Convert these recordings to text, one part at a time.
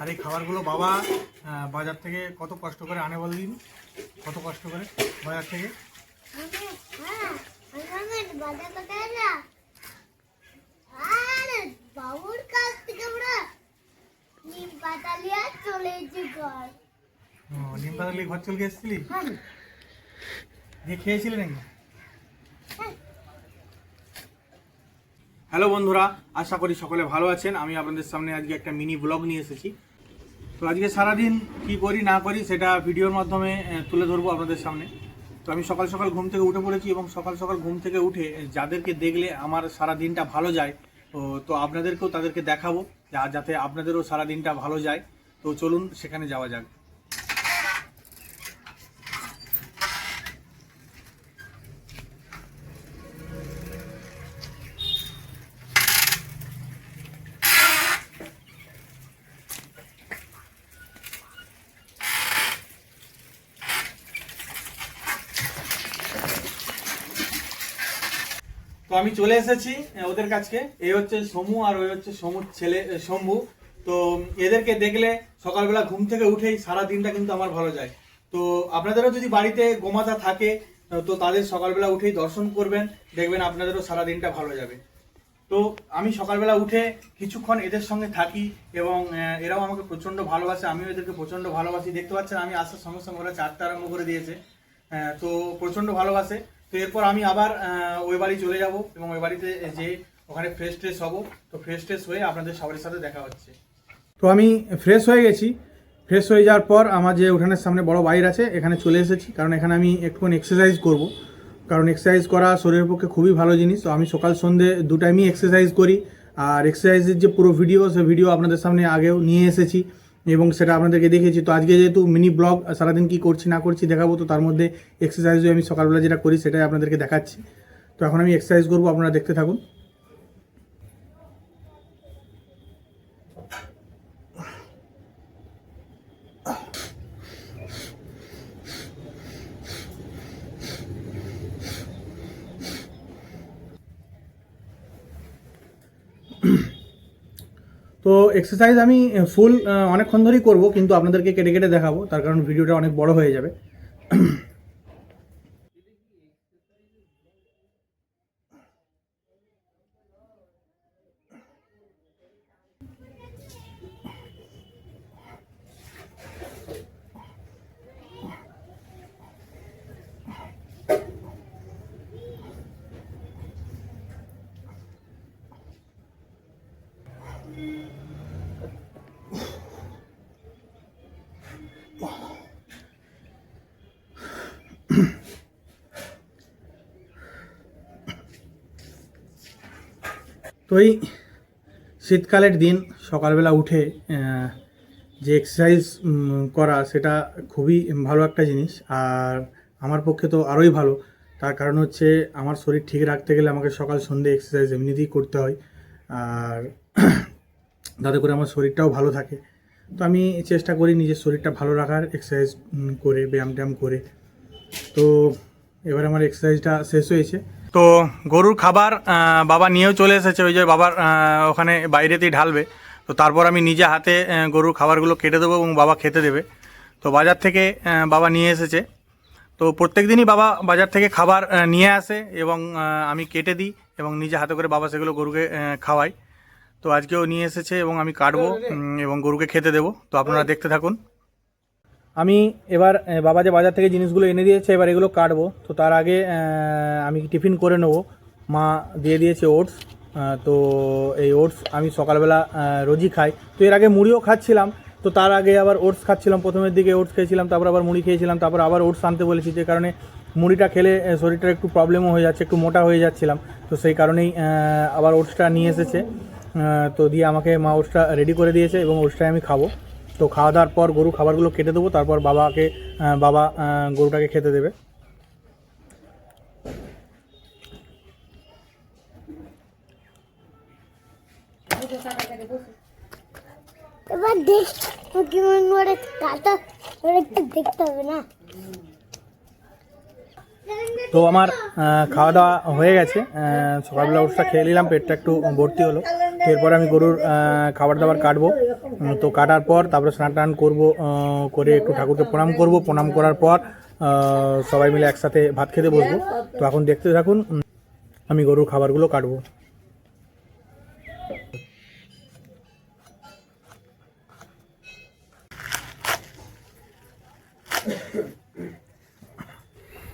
আর এই খাবারগুলো বাবা বাজার থেকে কত কষ্ট করে আনে বল দিন, কত কষ্ট করে বাজার থেকে। বাবুর কাছ থেকে আমরা নিম পাতা নিয়ে চলে এসেছি ঘর। নিম পাতা নিয়ে ঘর চলে এসেছিলি, দিয়ে খেয়েছিলি নাকি? হ্যালো বন্ধুরা, আশা করি সকলে ভালো আছেন। আমি আপনাদের সামনে আজকে একটা মিনি ব্লগ নিয়ে এসেছি। তো আজকে সারাদিন কি করি না করি সেটা ভিডিওর মাধ্যমে তুলে ধরবো আপনাদের সামনে। তো আমি সকাল সকাল ঘুম থেকে উঠে পড়েছি এবং সকাল সকাল ঘুম থেকে উঠে যাদেরকে দেখলে আমার সারা দিনটা ভালো যায় তো আপনাদেরকেও তাদেরকে দেখাবো যাতে আপনাদেরও সারা দিনটা ভালো যায়। তো চলুন সেখানে যাওয়া যাক। তো আমি চলে এসেছি ওদের কাছে। এই হচ্ছে সমু আর ওই হচ্ছে সমুর ছেলে শম্ভু। তো এদেরকে দেখলে সকালবেলা ঘুম থেকে উঠেই সারা দিনটা কিন্তু আমার ভালো যায়। তো আপনাদেরও যদি বাড়িতে গোমাতা থাকে তো তাদের সকালবেলা উঠেই দর্শন করবেন, দেখবেন আপনাদেরও সারা দিনটা ভালো যাবে। তো আমি সকালবেলা উঠে কিছুক্ষণ এদের সঙ্গে থাকি এবং এরাও আমাকে প্রচণ্ড ভালোবাসে, আমিও এদেরকে প্রচণ্ড ভালোবাসি। দেখতে পাচ্ছেন আমি আসার সঙ্গে সঙ্গে ওরা চারটা আরম্ভ করে দিয়েছে। তো প্রচণ্ড ভালোবাসে। তো এরপর আমি আবার ওই বাড়ি চলে যাব এবং ওই বাড়িতে যে ওখানে ফ্রেশ ট্রেশ হবো। তো ফ্রেশ ট্রেশ হয়ে আপনাদের সবার সাথে দেখা হচ্ছে। তো আমি ফ্রেশ হয়ে গেছি। ফ্রেশ হয়ে যাওয়ার পর আমার যে উঠানের সামনে বড় বাইর আছে এখানে চলে এসেছি, কারণ এখানে আমি একটুখানি এক্সারসাইজ করব। কারণ এক্সারসাইজ করা শরীরের পক্ষে খুবই ভালো জিনিস। তো আমি সকাল সন্ধ্যে দু টাইমই এক্সারসাইজ করি। আর এক্সারসাইজের যে পুরো ভিডিও সে ভিডিও আপনাদের সামনে আগেও নিয়ে এসেছি এবং সেটা আপনাদেরকে দেখিয়েছি। তো আজকে যেহেতু মিনি ব্লগ সারাদিন কী করছি না করছি দেখাবো, তো তার মধ্যে এক্সারসাইজও আমি সকালবেলা যেটা করি সেটাই আপনাদেরকে দেখাচ্ছি। তো এখন আমি এক্সারসাইজ করবো, আপনারা দেখতে থাকুন। তো এক্সারসাইজ আমি ফুল অনেকক্ষণ ধরেই করবো, কিন্তু আপনাদেরকে কেটে কেটে দেখাবো, তার কারণ ভিডিওটা অনেক বড় হয়ে যাবে। তো এই শীতকালের দিন সকালবেলা উঠে যে এক্সারসাইজ করা সেটা খুবই ভালো একটা জিনিস। আর আমার পক্ষে তো আরোই ভালো। তার কারণ হচ্ছে আমার শরীর ঠিক রাখতে গেলে আমাকে সকাল সন্ধ্যে এক্সারসাইজ এমনিতেই করতে হয়, আর তাতে করে আমার শরীরটাও ভালো থাকে। তো আমি চেষ্টা করি নিজের শরীরটা ভালো রাখার, এক্সারসাইজ করে ব্যায়াম ট্যায়াম করে। তো এবার আমার এক্সারসাইজটা শেষ হয়েছে। তো গরুর খাবার বাবা নিয়েও চলে এসেছে, ওই যে বাবার ওখানে বাইরেতেই ঢালবে। তো তারপর আমি নিজে হাতে গরুর খাবারগুলো কেটে দেবো এবং বাবা খেতে দেবে। তো বাজার থেকে বাবা নিয়ে এসেছে। তো প্রত্যেক দিনই বাবা বাজার থেকে খাবার নিয়ে আসে এবং আমি কেটে দিই এবং নিজে হাতে করে বাবা সেগুলো গরুকে খাওয়াই। তো আজকেও নিয়ে এসেছে এবং আমি কাটবো এবং গরুকে খেতে দেবো। তো আপনারা দেখতে থাকুন। আমি এবার বাবা যে বাজার থেকে জিনিসগুলো এনে দিয়েছে এবার এগুলো কাটবো। তো তার আগে আমি টিফিন করে নেবো। মা দিয়ে দিয়েছে ওটস। তো এই ওটস আমি সকালবেলা রোজই খাই। তো এর আগে মুড়িও খাচ্ছিলাম, তো তার আগে আবার ওটস খাচ্ছিলাম। প্রথমের দিকে ওটস খেয়েছিলাম, তারপর আবার মুড়ি খেয়েছিলাম, তারপর আবার ওটস আনতে বলেছি, যে কারণে মুড়িটা খেলে শরীরটার একটু প্রবলেমও হয়ে যাচ্ছে, একটু মোটা হয়ে যাচ্ছিলাম। তো সেই কারণেই আবার ওটসটা নিয়ে এসেছে। তো দিয়ে আমাকে মা ওটসটা রেডি করে দিয়েছে এবং ওটসটাই আমি খাবো। তো খাওয়া দাওয়ার পর গরু খাবারগুলো কেটে দেবো, তারপর বাবা গরুটাকে খেতে দেবে। এবার দেখ কেমন করে কাটা একটু দেখতে হবে না। তো আমার খাওয়া দাওয়া হয়ে গেছে। সকালবেলা ওষুধটা খেয়ে নিলাম, পেটটা একটু ভর্তি হলো। এরপর আমি গরুর খাবার দাবার কাটবো। তো কাটার পর তারপরে স্নান টান করবো, করে একটু ঠাকুরকে প্রণাম করব। প্রণাম করার পর সবাই মিলে একসাথে ভাত খেতে বসবো। তো এখন দেখতে থাকুন, আমি গরুর খাবারগুলো কাটবো।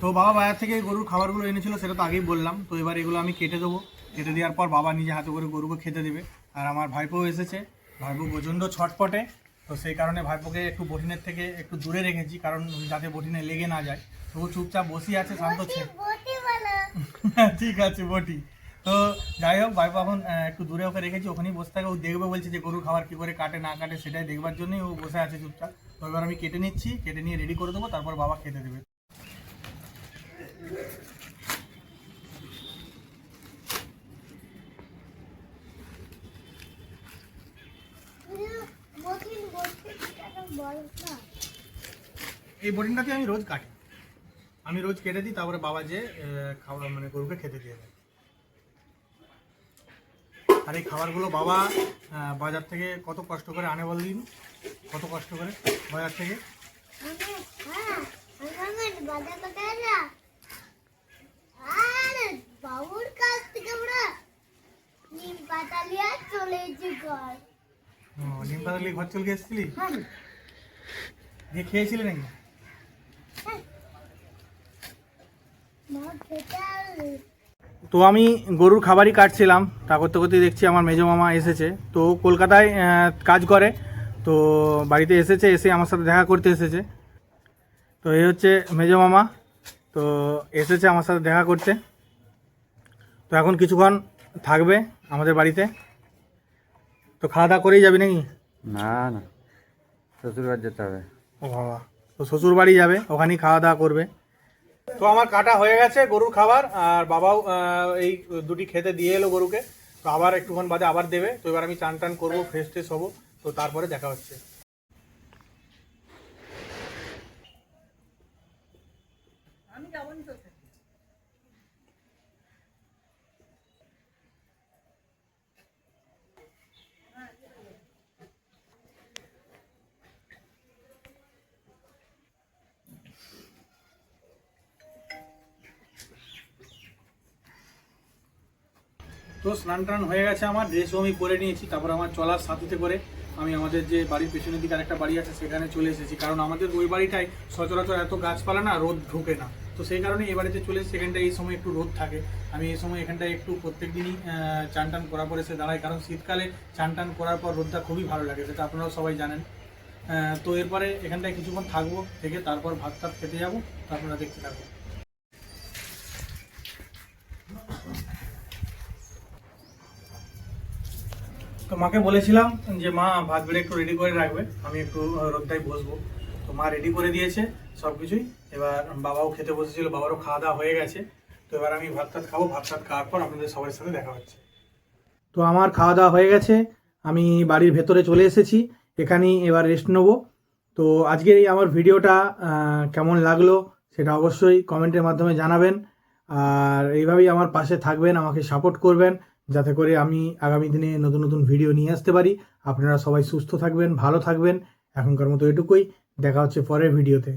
তো বাবা বাজার থেকে গরুর খাবারগুলো এনেছিল, সেটা তো আগেই বললাম। তো এবার এগুলো আমি কেটে দেবো। কেটে দেওয়ার পর বাবা নিজে হাতে করে গরুকে খেতে দেবে। আর আমার ভাইপো এসেছে, ভাইপো প্রচণ্ড ছটপটে। তো সেই কারণে ভাইপোকে একটু বটিনের থেকে একটু দূরে রেখেছি, কারণ যাতে বটিনে লেগে না যায়। তো ও চুপচাপ বসে আছে, শান্ত ছে। ঠিক আছে বটি। তো যাই হোক, ভাইপো এখন একটু দূরে ওকে রেখেছি, ওখানেই বসে থাকে। ও দেখবে বলছে যে গরুর খাবার কী করে কাটে না কাটে, সেটাই দেখবার জন্যই ও বসে আছে চুপচাপ। তো এবার আমি কেটে নিচ্ছি, কেটে নিয়ে রেডি করে দেবো, তারপর বাবা খেতে দেবে। এই বোটিংটাতে আমি রোজ কাটি, আমি রোজ কেটে দিই, তারপরে বাবা যে খাবার মানে গরুকে খেতে দিয়ে দেয়। আর এই খাবারগুলো বাবা বাজার থেকে কত কষ্ট করে আনে বল দিন, কত কষ্ট করে বাজার থেকে। বাবুর কাছ থেকে আমরা নিম পাতা নিয়ে চলে এসেছি ঘর। নিম পাতা নিয়ে ঘর চলে এসেছিলি, দিয়ে খেয়েছিলি নাকি? তো আমি গরুর খাবারই কাটছিলাম, তা করতে করতে দেখছি আমার মেজো মামা এসেছে। তো কলকাতায় কাজ করে, তো বাড়িতে এসেছে, এসে আমার সাথে দেখা করতে এসেছে। তো এই হচ্ছে মেজো মামা, তো এসেছে আমার সাথে দেখা করতে। তো এখন কিছুক্ষণ থাকবে আমাদের বাড়িতে। তো খাওয়া দাওয়া করেই যাবি নাকি? না না, শ্বশুর বাড়ি যেতে হবে। ও বাবা, তো শ্বশুর বাড়ি যাবে, ওখানেই খাওয়া দাওয়া করবে। তো আমার কাটা হয়ে গেছে গরুর খাবার, আর বাবাও এই দুটি খেতে দিয়ে এলো গরুকে। তো আবার একটুক্ষণ বাদে আবার দেবে। তো এবার আমি চান টান করবো, ফ্রেশ ট্রেশ হবো, তো তারপরে দেখা হচ্ছে। তো স্নান টান হয়ে গেছে, আমার ড্রেসও আমি পরে নিয়েছি। তারপর আমার চলার সাথীতে করে আমি আমাদের যে বাড়ির পেছনের দিকে আরেকটা বাড়ি আছে সেখানে চলে এসেছি, কারণ আমাদের ওই বাড়িটায় সচরাচর এত গাছপালা না, রোদ ঢোকে না। তো সেই কারণে এই বাড়িতে চলে এসেছি। এখানটায় এই সময় একটু রোদ থাকে, আমি এই সময় এখানটায় একটু প্রত্যেক দিনই চান টান করার পর এসে দাঁড়াই, কারণ শীতকালে চান টান করার পর রোদটা খুবই ভালো লাগে, সেটা আপনারাও সবাই জানেন। তো এরপরে এখানটায় কিছুক্ষণ থাকবো, থেকে তারপর ভাত টাত খেতে যাবো। তো আপনারা দেখতে থাকবো। তো মাকে বলেছিলাম যে মা ভাত বেড়ে একটু রেডি করে রাখবে, আমি একটু রোদটায় বসবো। তো মা রেডি করে দিয়েছে সব কিছুই। এবার বাবাও খেতে বসেছিল, বাবারও খাওয়া দাওয়া হয়ে গেছে। তো এবার আমি ভাত টাত খাবো, ভাত টাত খাওয়ার পর আপনাদের সবার সাথে দেখা হচ্ছে। তো আমার খাওয়া দাওয়া হয়ে গেছে, আমি বাড়ির ভেতরে চলে এসেছি, এখানেই এবার রেস্ট নেবো। তো আজকের এই আমার ভিডিওটা কেমন লাগলো সেটা অবশ্যই কমেন্টের মাধ্যমে জানাবেন। আর এইভাবেই আমার পাশে থাকবেন, আমাকে সাপোর্ট করবেন, যাতে করে আমি আগামী দিনে নতুন নতুন ভিডিও নিয়ে আসতে পারি। আপনারা সবাই সুস্থ থাকবেন, ভালো থাকবেন। এখনকার মতো এটুকুই, দেখা হচ্ছে পরের ভিডিওতে।